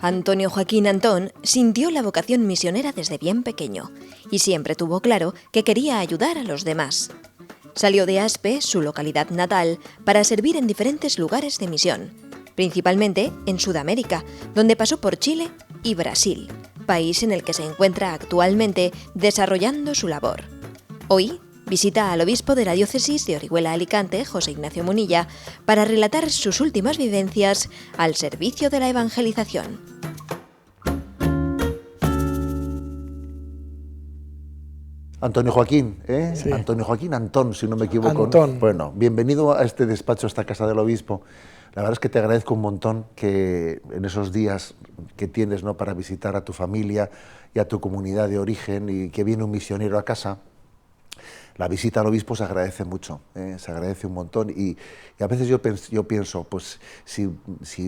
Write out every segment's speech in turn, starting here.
Antonio Joaquín Antón sintió la vocación misionera desde bien pequeño y siempre tuvo claro que quería ayudar a los demás. Salió de Aspe, su localidad natal, para servir en diferentes lugares de misión, principalmente en Sudamérica, donde pasó por Chile y Brasil, país en el que se encuentra actualmente desarrollando su labor. Hoy visita al obispo de la diócesis de Orihuela-Alicante, José Ignacio Munilla, para relatar sus últimas vivencias al servicio de la evangelización. Antonio Joaquín, ¿eh? Sí. Antonio Joaquín Antón, si no me equivoco. Antón. Bueno, bienvenido a este despacho, a esta casa del obispo. La verdad es que te agradezco un montón que en esos días que tienes, ¿no?, para visitar a tu familia y a tu comunidad de origen y que viene un misionero a casa, la visita al obispo se agradece mucho, se agradece un montón y a veces yo pienso, pues si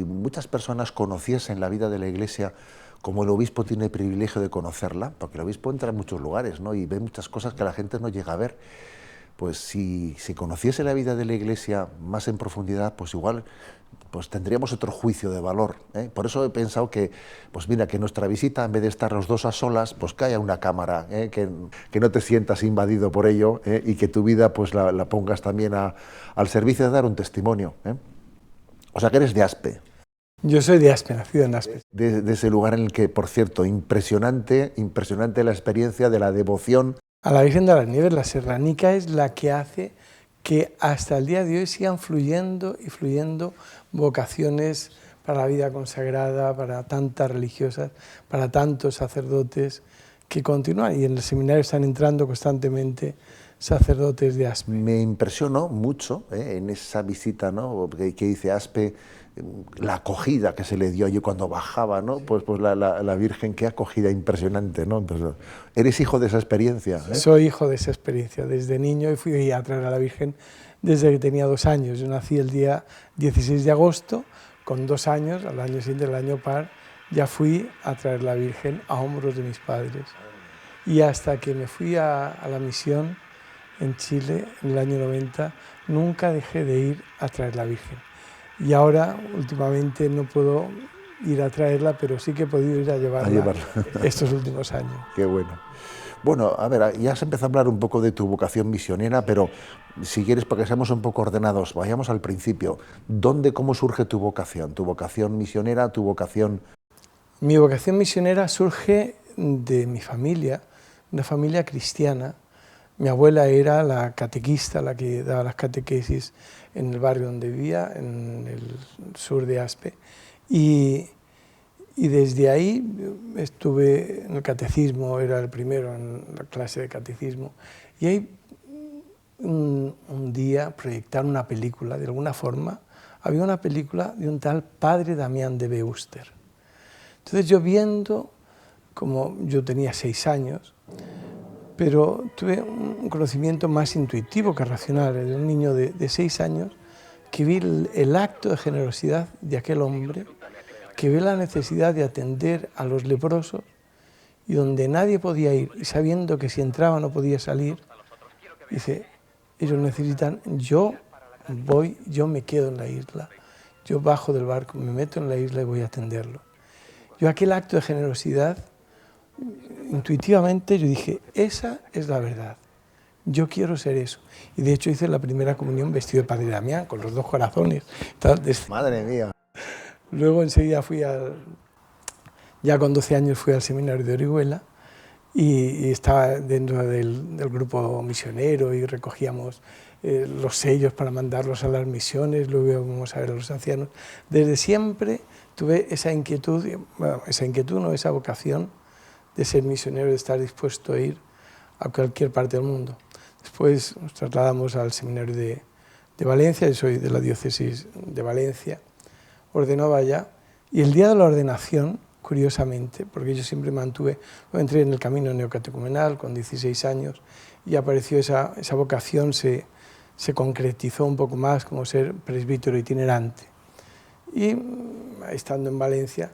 muchas personas conociesen la vida de la Iglesia como el obispo tiene el privilegio de conocerla, porque el obispo entra en muchos lugares, ¿no?, y ve muchas cosas que la gente no llega a ver, pues si conociese la vida de la Iglesia más en profundidad, pues igual pues tendríamos otro juicio de valor, ¿eh? Por eso he pensado que, pues mira, que nuestra visita, en vez de estar los dos a solas, pues que haya una cámara, que no te sientas invadido por ello, y que tu vida pues la pongas también al servicio de dar un testimonio, ¿eh? O sea, que eres de Aspe. Yo soy de Aspe, nacido en Aspe. De ese lugar en el que, por cierto, impresionante la experiencia de la devoción A la Virgen de las Nieves, la serranica es la que hace que hasta el día de hoy sigan fluyendo y fluyendo vocaciones para la vida consagrada, para tantas religiosas, para tantos sacerdotes que continúan, y en el seminario están entrando constantemente sacerdotes de Aspe. Me impresionó mucho, en esa visita, ¿no?, que hice a Aspe, la acogida que se le dio allí cuando bajaba, ¿no? Pues la Virgen, qué acogida impresionante, ¿no? Entonces, ¿eres hijo de esa experiencia? Soy hijo de esa experiencia. Desde niño fui a traer a la Virgen desde que tenía 2 años. Yo nací el día 16 de agosto, con 2 años, al año siguiente, el año par, ya fui a traer la Virgen a hombros de mis padres. Y hasta que me fui a la misión en Chile, en el año 90, nunca dejé de ir a traer la Virgen. Y ahora, últimamente, no puedo ir a traerla, pero sí que he podido ir a llevarla estos últimos años. Qué bueno. Bueno, a ver, ya has empezado a hablar un poco de tu vocación misionera, pero si quieres, para que seamos un poco ordenados, vayamos al principio. ¿Cómo surge tu vocación? ¿Tu vocación misionera, tu vocación...? Mi vocación misionera surge de mi familia, una familia cristiana. Mi abuela era la catequista, la que daba las catequesis en el barrio donde vivía, en el sur de Aspe. Y desde ahí estuve en el catecismo, era el primero en la clase de catecismo. Y ahí un día proyectaron una película, de alguna forma, había una película de un tal padre Damián de Beuster. Entonces yo viendo, como yo tenía 6 años, pero tuve un conocimiento más intuitivo que racional, de un niño de 6 años, que vi el acto de generosidad de aquel hombre, que vi la necesidad de atender a los leprosos y donde nadie podía ir, y sabiendo que si entraba no podía salir, dice, ellos necesitan, yo me quedo en la isla, yo bajo del barco, me meto en la isla y voy a atenderlo. Yo aquel acto de generosidad, intuitivamente yo dije, esa es la verdad, yo quiero ser eso. Y de hecho hice la primera comunión vestido de Padre Damián, con los 2 corazones. Madre mía. Luego enseguida ya con 12 años fui al seminario de Orihuela y estaba dentro del grupo misionero y recogíamos los sellos para mandarlos a las misiones, luego íbamos a ver a los ancianos. Desde siempre tuve esa inquietud, esa vocación de ser misionero, de estar dispuesto a ir a cualquier parte del mundo. Después nos trasladamos al seminario de Valencia, yo soy de la diócesis de Valencia, ordenaba allá, y el día de la ordenación, curiosamente, porque yo siempre entré en el camino neocatecumenal con 16 años, y apareció esa vocación, se concretizó un poco más como ser presbítero itinerante. Y estando en Valencia,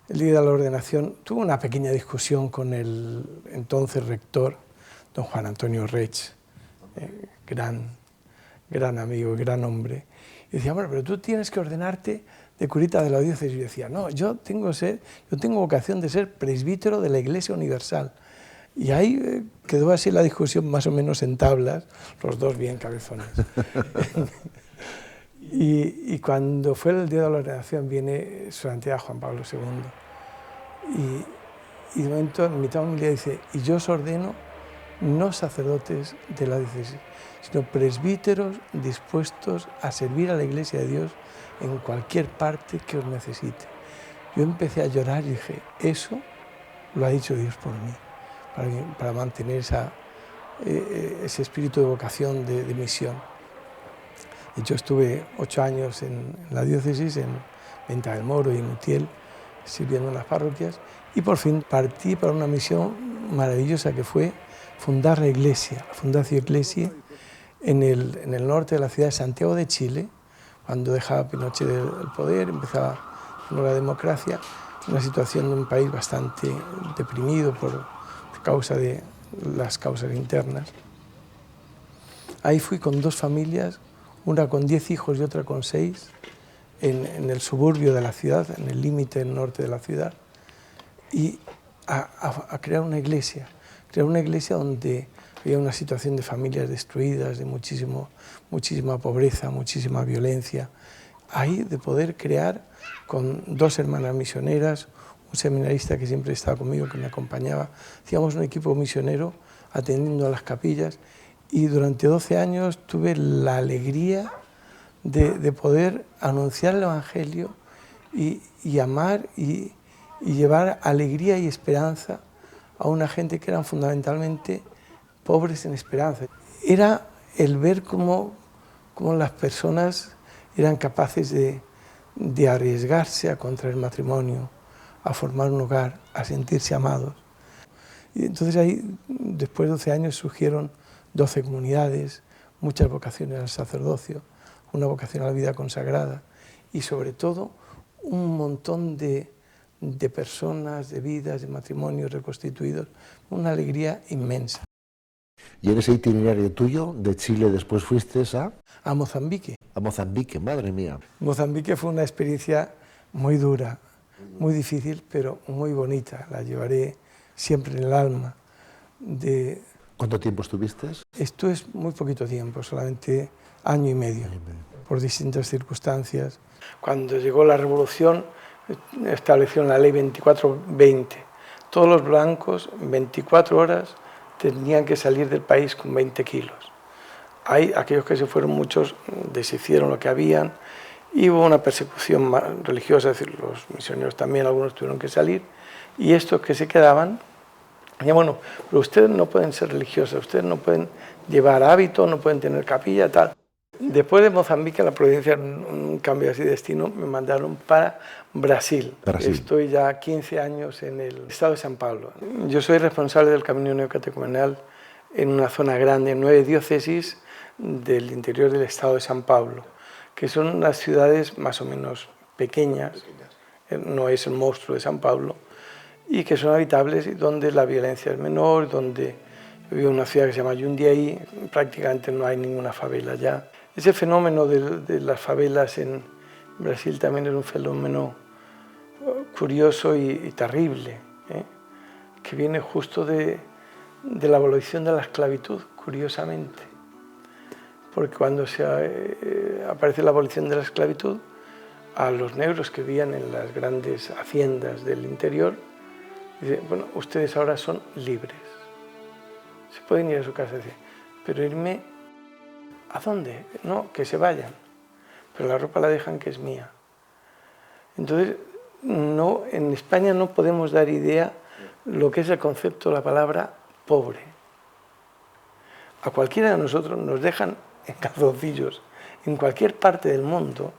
el día de la ordenación, tuve una pequeña discusión con el entonces rector, don Juan Antonio Reig, gran amigo, gran hombre. Y decía, bueno, pero tú tienes que ordenarte de curita de la diócesis. Yo decía, no, yo tengo vocación de ser presbítero de la Iglesia Universal. Y ahí quedó así la discusión más o menos en tablas, los dos bien cabezones. y cuando fue el día de la ordenación viene Su Santidad Juan Pablo II y de momento en mitad de la homilía dice, y yo os ordeno no sacerdotes de la diócesis, sino presbíteros dispuestos a servir a la Iglesia de Dios en cualquier parte que os necesite. Yo empecé a llorar y dije, eso lo ha dicho Dios por mí, para mantener ese espíritu de vocación, de misión. De hecho, estuve 8 años en la diócesis, en Venta del Moro y en Utiel, sirviendo en las parroquias, y por fin partí para una misión maravillosa que fue fundar la iglesia, la Fundación Iglesia, en el norte de la ciudad de Santiago de Chile, cuando dejaba Pinochet el poder, empezaba la democracia, una situación de un país bastante deprimido por causa de las causas internas. Ahí fui con 2 familias, una con 10 hijos y otra con 6, en el suburbio de la ciudad, en el límite norte de la ciudad, y a crear una iglesia donde había una situación de familias destruidas, de muchísima pobreza, muchísima violencia. Ahí de poder crear con 2 hermanas misioneras, un seminarista que siempre estaba conmigo, que me acompañaba. Hacíamos un equipo misionero atendiendo a las capillas y durante 12 años tuve la alegría de poder anunciar el Evangelio y amar y llevar alegría y esperanza a una gente que eran fundamentalmente pobres en esperanza. Era el ver cómo las personas eran capaces de arriesgarse a contraer matrimonio, a formar un hogar, a sentirse amados. Y entonces ahí, después de 12 años, surgieron 12 comunidades, muchas vocaciones al sacerdocio, una vocación a la vida consagrada y sobre todo un montón de personas, de vidas, de matrimonios reconstituidos, una alegría inmensa. Y en ese itinerario tuyo, de Chile después fuiste a Mozambique. A Mozambique, madre mía. Mozambique fue una experiencia muy dura, muy difícil, pero muy bonita. La llevaré siempre en el alma. ¿Cuánto tiempo estuviste? Esto es muy poquito tiempo, solamente año y medio, por distintas circunstancias. Cuando llegó la revolución, establecieron la ley 24-20. Todos los blancos, 24 horas, tenían que salir del país con 20 kilos. Hay aquellos que se fueron, muchos deshicieron lo que habían, y hubo una persecución religiosa, es decir, los misioneros también, algunos tuvieron que salir, y estos que se quedaban, decían, bueno, pero ustedes no pueden ser religiosos, ustedes no pueden llevar hábito, no pueden tener capilla, tal. Después de Mozambique, la provincia, un cambio así de destino, me mandaron para Brasil. Estoy ya 15 años en el estado de San Pablo. Yo soy responsable del camino neocatecumenal en una zona grande, en 9 diócesis del interior del estado de San Pablo, que son unas ciudades más o menos pequeñas, no es el monstruo de San Pablo, y que son habitables y donde la violencia es menor, donde vivo en una ciudad que se llama Jundiaí, prácticamente no hay ninguna favela ya. Ese fenómeno de las favelas en Brasil también es un fenómeno curioso y terrible, que viene justo de la abolición de la esclavitud, curiosamente. Porque cuando aparece la abolición de la esclavitud, a los negros que vivían en las grandes haciendas del interior, dice, bueno, ustedes ahora son libres. Se pueden ir a su casa, dice, pero irme, ¿a dónde? No, que se vayan, pero la ropa la dejan que es mía. Entonces, no, en España no podemos dar idea lo que es el concepto de la palabra pobre. A cualquiera de nosotros nos dejan en calzoncillos en cualquier parte del mundo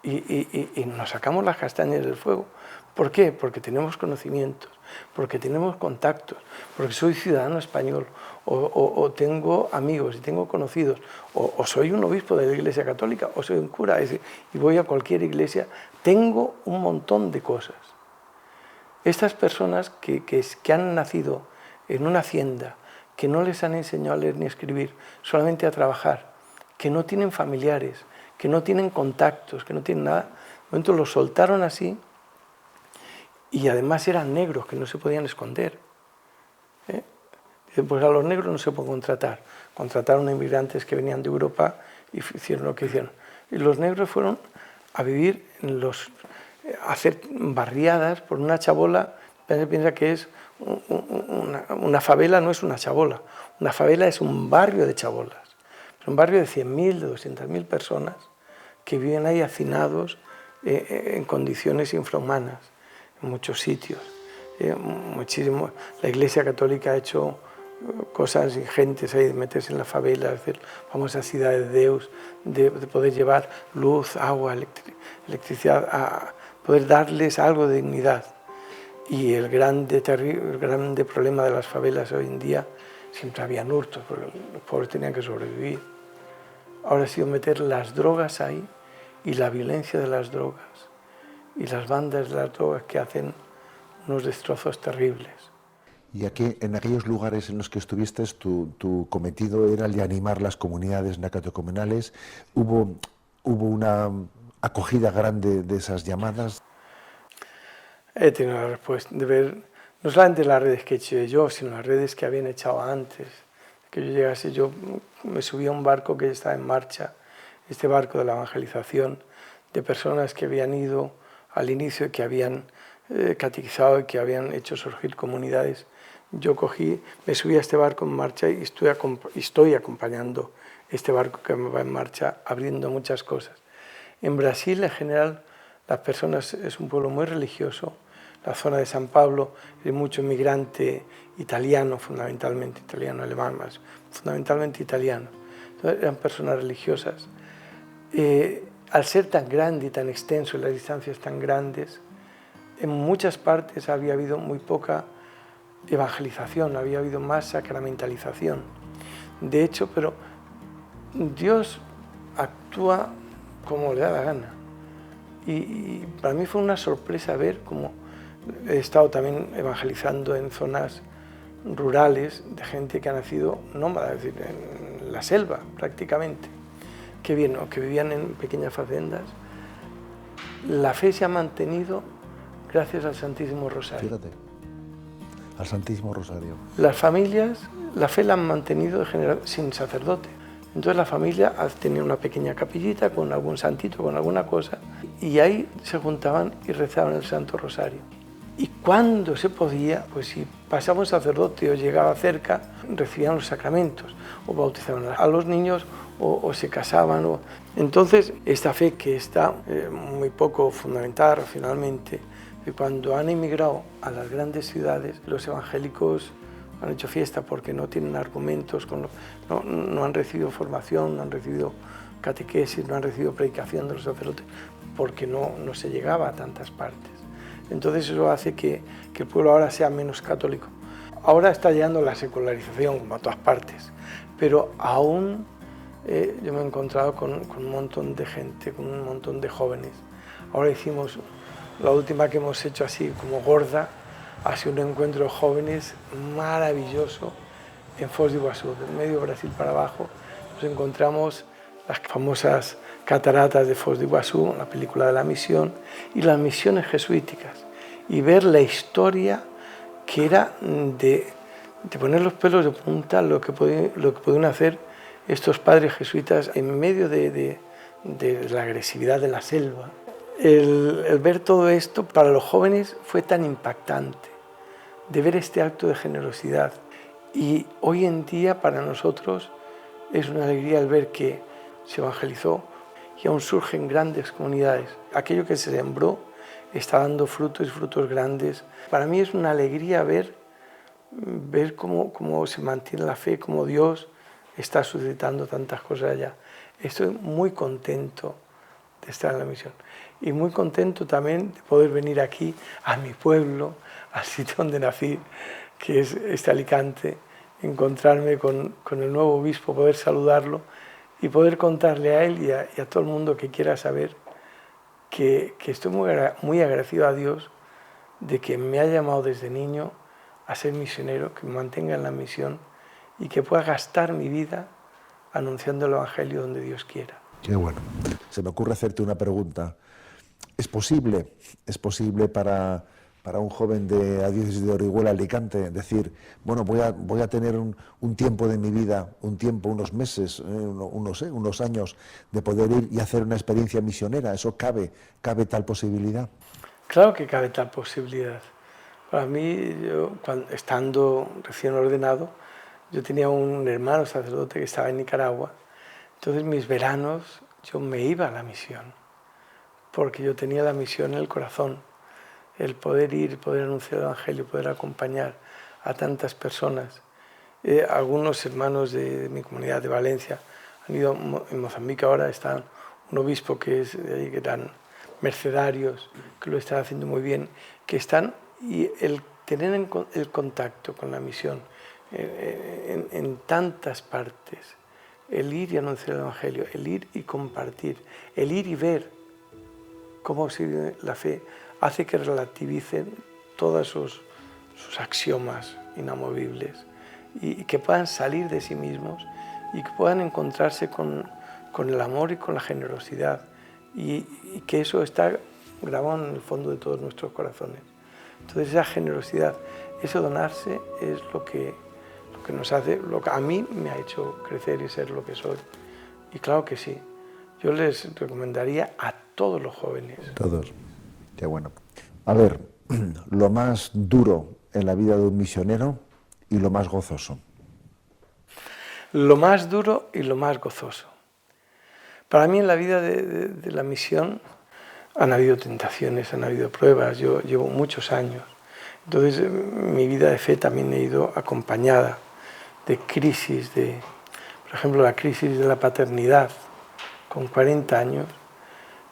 y nos sacamos las castañas del fuego. ¿Por qué? Porque tenemos conocimientos, porque tenemos contactos, porque soy ciudadano español, o tengo amigos y tengo conocidos, o soy un obispo de la Iglesia Católica, o soy un cura, y voy a cualquier iglesia, tengo un montón de cosas. Estas personas que han nacido en una hacienda, que no les han enseñado a leer ni a escribir, solamente a trabajar, que no tienen familiares, que no tienen contactos, que no tienen nada, momento los soltaron así y además eran negros que no se podían esconder. Dicen, pues a los negros no se puede contratar. Contrataron a inmigrantes que venían de Europa y hicieron lo que hicieron. Y los negros fueron a vivir a hacer barriadas por una chabola. Piensa que es una favela, no es una chabola. Una favela es un barrio de chabolas. Es un barrio de 100.000, de 200.000 personas que viven ahí hacinados en condiciones infrahumanas, en muchos sitios. Muchísimo. La Iglesia Católica ha hecho cosas ingentes ahí de meterse en la favela, de hacer famosas ciudades de Deus, de poder llevar luz, agua, electricidad, a poder darles algo de dignidad. Y el grande problema de las favelas hoy en día, siempre habían hurtos, porque los pobres tenían que sobrevivir. Ahora ha sido meter las drogas ahí y la violencia de las drogas y las bandas de las drogas que hacen unos destrozos terribles. Y aquí, en aquellos lugares en los que estuviste, tu cometido era el de animar las comunidades nacatocomunales. ¿Hubo una acogida grande de esas llamadas? He tenido la respuesta de ver, no solamente las redes que he hecho yo, sino las redes que habían echado antes. Que yo llegase, yo me subí a un barco que ya estaba en marcha, este barco de la evangelización, de personas que habían ido al inicio, que habían catequizado y que habían hecho surgir comunidades. Yo me subí a este barco en marcha y estoy acompañando este barco que va en marcha, abriendo muchas cosas. En Brasil, en general, las personas, es un pueblo muy religioso. La zona de San Pablo hay mucho inmigrante italiano, fundamentalmente italiano, alemán más, fundamentalmente italiano. Entonces, eran personas religiosas. Al ser tan grande y tan extenso, y las distancias tan grandes, en muchas partes había habido muy poca evangelización, había habido más sacramentalización. De hecho, pero Dios actúa como le da la gana. Y para mí fue una sorpresa ver cómo he estado también evangelizando en zonas rurales de gente que ha nacido nómada, es decir, en la selva prácticamente, que vivían en pequeñas facendas. La fe se ha mantenido gracias al Santísimo Rosario. Fíjate, al Santísimo Rosario. Las familias, la fe la han mantenido en general sin sacerdote. Entonces la familia tenía una pequeña capillita con algún santito, con alguna cosa, y ahí se juntaban y rezaban el Santo Rosario. Y cuando se podía, pues si pasaba un sacerdote o llegaba cerca, recibían los sacramentos, o bautizaban a los niños, o se casaban. Entonces, esta fe que está muy poco fundamentada racionalmente, que cuando han emigrado a las grandes ciudades, los evangélicos han hecho fiesta porque no tienen argumentos, no han recibido formación, no han recibido catequesis, no han recibido predicación de los sacerdotes, porque no se llegaba a tantas partes. Entonces eso hace que el pueblo ahora sea menos católico. Ahora está llegando la secularización, como a todas partes, pero aún yo me he encontrado con un montón de gente, con un montón de jóvenes. Ahora hicimos, la última que hemos hecho así como gorda, ha sido un encuentro de jóvenes maravilloso en Foz do Iguazú, del medio Brasil para abajo. Nos encontramos las famosas cataratas de Foz do Iguazú, la película de la misión, y las misiones jesuíticas, y ver la historia que era de poner los pelos de punta lo que podían hacer estos padres jesuitas en medio de la agresividad de la selva. El ver todo esto para los jóvenes fue tan impactante, de ver este acto de generosidad. Y hoy en día para nosotros es una alegría el ver que se evangelizó y aún surgen grandes comunidades. Aquello que se sembró está dando frutos y frutos grandes. Para mí es una alegría ver cómo se mantiene la fe, cómo Dios está suscitando tantas cosas allá. Estoy muy contento de estar en la misión y muy contento también de poder venir aquí a mi pueblo, al sitio donde nací, que es este Alicante, encontrarme con el nuevo obispo, poder saludarlo y poder contarle a él y a todo el mundo que quiera saber que estoy muy agradecido a Dios de que me ha llamado desde niño a ser misionero, que me mantenga en la misión y que pueda gastar mi vida anunciando el Evangelio donde Dios quiera. Qué bueno. Se me ocurre hacerte una pregunta. Es posible para un joven de la diócesis de Orihuela, Alicante, decir, bueno, voy a tener un tiempo de mi vida, unos meses, unos años, de poder ir y hacer una experiencia misionera. ¿Eso cabe tal posibilidad? Claro que cabe tal posibilidad. Para mí, yo, estando recién ordenado, yo tenía un hermano sacerdote que estaba en Nicaragua. Entonces mis veranos yo me iba a la misión, porque yo tenía la misión en el corazón, el poder ir, poder anunciar el Evangelio, poder acompañar a tantas personas. Algunos hermanos de mi comunidad de Valencia han ido en Mozambique, ahora está un obispo que es de ahí, que eran mercedarios, que lo están haciendo muy bien, que están, y el tener el contacto con la misión en tantas partes, el ir y anunciar el Evangelio, el ir y compartir, el ir y ver cómo sirve la fe, hace que relativicen todos sus axiomas inamovibles y que puedan salir de sí mismos y que puedan encontrarse con el amor y con la generosidad y que eso está grabado en el fondo de todos nuestros corazones. Entonces esa generosidad, ese donarse es lo que nos hace, lo que a mí me ha hecho crecer y ser lo que soy. Y claro que sí, yo les recomendaría a todos los jóvenes. Todos, qué bueno. A ver, lo más duro en la vida de un misionero y lo más gozoso. Lo más duro y lo más gozoso. Para mí en la vida de la misión han habido tentaciones, han habido pruebas, yo llevo muchos años. Entonces mi vida de fe también ha ido acompañada de crisis, por ejemplo la crisis de la paternidad con 40 años,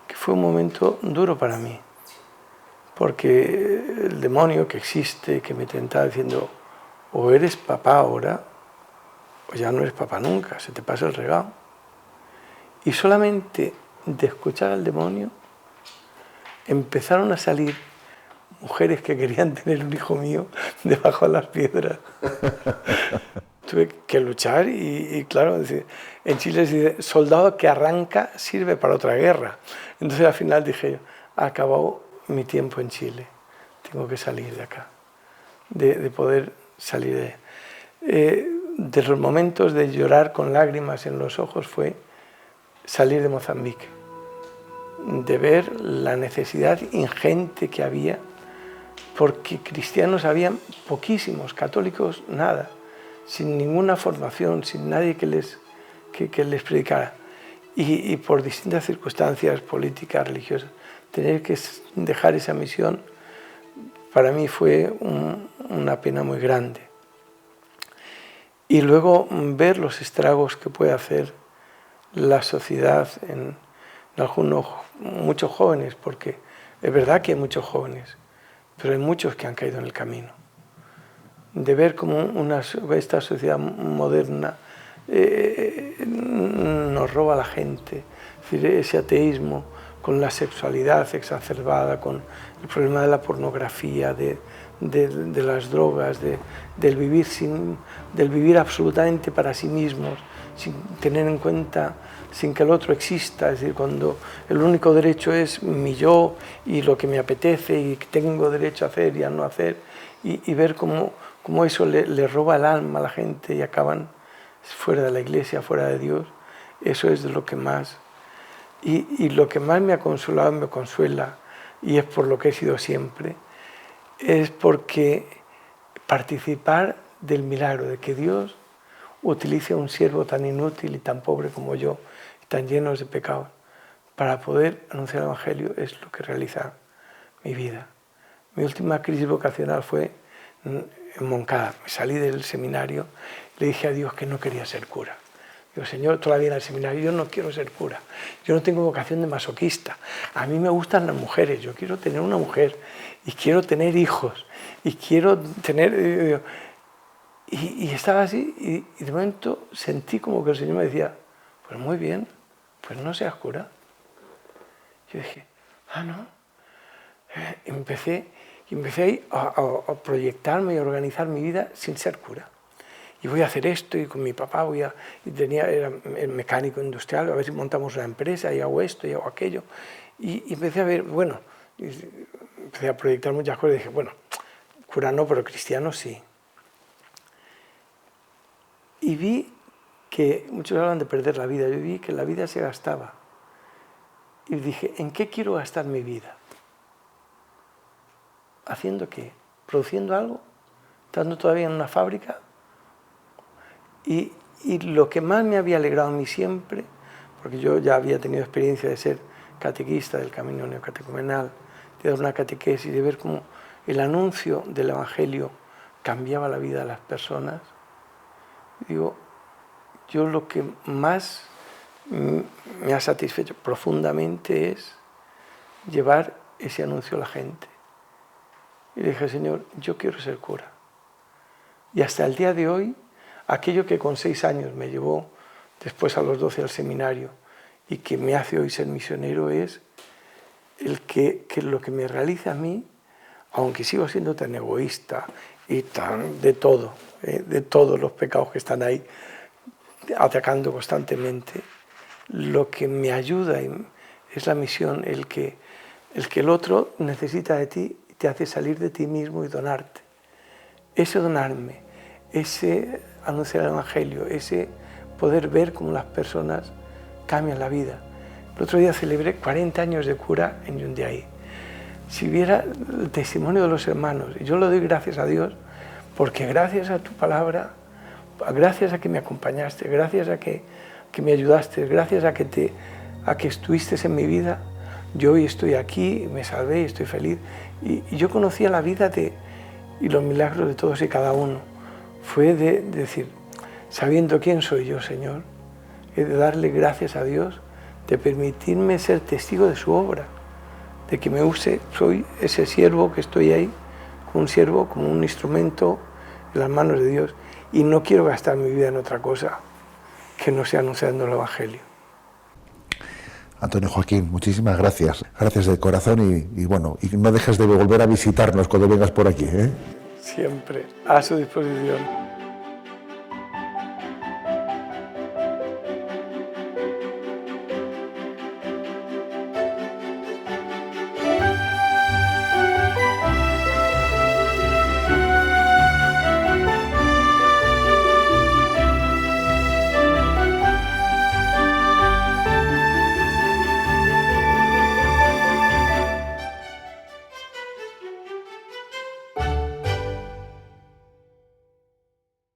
que fue un momento duro para mí, porque el demonio que existe, que me tentaba diciendo, o eres papá ahora, o ya no eres papá nunca, se te pasa el regalo. Y solamente de escuchar al demonio empezaron a salir mujeres que querían tener un hijo mío debajo de las piedras. Tuve que luchar y claro, en Chile se dice, soldado que arranca sirve para otra guerra. Entonces al final dije, ha acabado mi tiempo en Chile, tengo que salir de acá, de poder salir de los momentos de llorar con lágrimas en los ojos fue salir de Mozambique, de ver la necesidad ingente que había, porque cristianos había poquísimos, católicos nada, sin ninguna formación, sin nadie que les predicara. Y por distintas circunstancias políticas, religiosas, tener que dejar esa misión para mí fue una pena muy grande. Y luego ver los estragos que puede hacer la sociedad en muchos jóvenes, porque es verdad que hay muchos jóvenes, pero hay muchos que han caído en el camino. De ver cómo esta sociedad moderna nos roba a la gente, es decir, ese ateísmo con la sexualidad exacerbada, con el problema de la pornografía, de las drogas, del vivir absolutamente para sí mismos, sin tener en cuenta, sin que el otro exista, es decir, cuando el único derecho es mi yo y lo que me apetece y que tengo derecho a hacer y a no hacer, y ver cómo eso le roba el alma a la gente y acaban fuera de la iglesia, fuera de Dios. Eso es de lo que más... Y lo que más me ha consolado, me consuela, y es por lo que he sido siempre, es porque participar del milagro de que Dios utilice a un siervo tan inútil y tan pobre como yo, y tan lleno de pecados, para poder anunciar el Evangelio es lo que realiza mi vida. Mi última crisis vocacional fue en Moncada. Me salí del seminario y le dije a Dios que no quería ser cura. Digo, Señor, todavía en el seminario, yo no quiero ser cura. Yo no tengo vocación de masoquista. A mí me gustan las mujeres. Yo quiero tener una mujer y quiero tener hijos y quiero tener... Y estaba así y de momento sentí como que el Señor me decía, pues muy bien, pues no seas cura. Yo dije, no. Empecé a proyectarme y a organizar mi vida sin ser cura. Y voy a hacer esto, y con mi papá era mecánico industrial, a ver si montamos una empresa, y hago esto, y hago aquello. Y empecé a ver, bueno, empecé a proyectar muchas cosas y dije, bueno, cura no, pero cristiano sí. Y vi que muchos hablan de perder la vida, yo vi que la vida se gastaba. Y dije, ¿en qué quiero gastar mi vida? ¿Haciendo qué? ¿Produciendo algo? ¿Estando todavía en una fábrica? Y lo que más me había alegrado a mí siempre, porque yo ya había tenido experiencia de ser catequista del camino neocatecumenal, de dar una catequesis, de ver cómo el anuncio del Evangelio cambiaba la vida de las personas, digo, yo lo que más me ha satisfecho profundamente es llevar ese anuncio a la gente. Y le dije, Señor, yo quiero ser cura. Y hasta el día de hoy, aquello que con 6 años me llevó después a los 12 al seminario y que me hace hoy ser misionero es el que lo que me realiza a mí, aunque sigo siendo tan egoísta y tan de todos los pecados que están ahí atacando constantemente, lo que me ayuda es la misión, el que el otro necesita de ti y te hace salir de ti mismo y donarte. Ese donarme, ese anunciar el Evangelio, ese poder ver cómo las personas cambian la vida. El otro día celebré 40 años de cura en Yundiaí. Si viera el testimonio de los hermanos, y yo lo doy gracias a Dios, porque gracias a tu palabra, gracias a que me acompañaste, gracias a que me ayudaste, gracias a que estuviste en mi vida, yo hoy estoy aquí, me salvé y estoy feliz. Y yo conocía la vida y los milagros de todos y cada uno. Fue de decir, sabiendo quién soy yo, Señor, he de darle gracias a Dios, de permitirme ser testigo de su obra, de que me use, soy ese siervo que estoy ahí, como un siervo, como un instrumento en las manos de Dios, y no quiero gastar mi vida en otra cosa que no sea anunciando el Evangelio. Antonio Joaquín, muchísimas gracias. Gracias de corazón y bueno, y no dejes de volver a visitarnos cuando vengas por aquí, ¿eh? Siempre, a su disposición.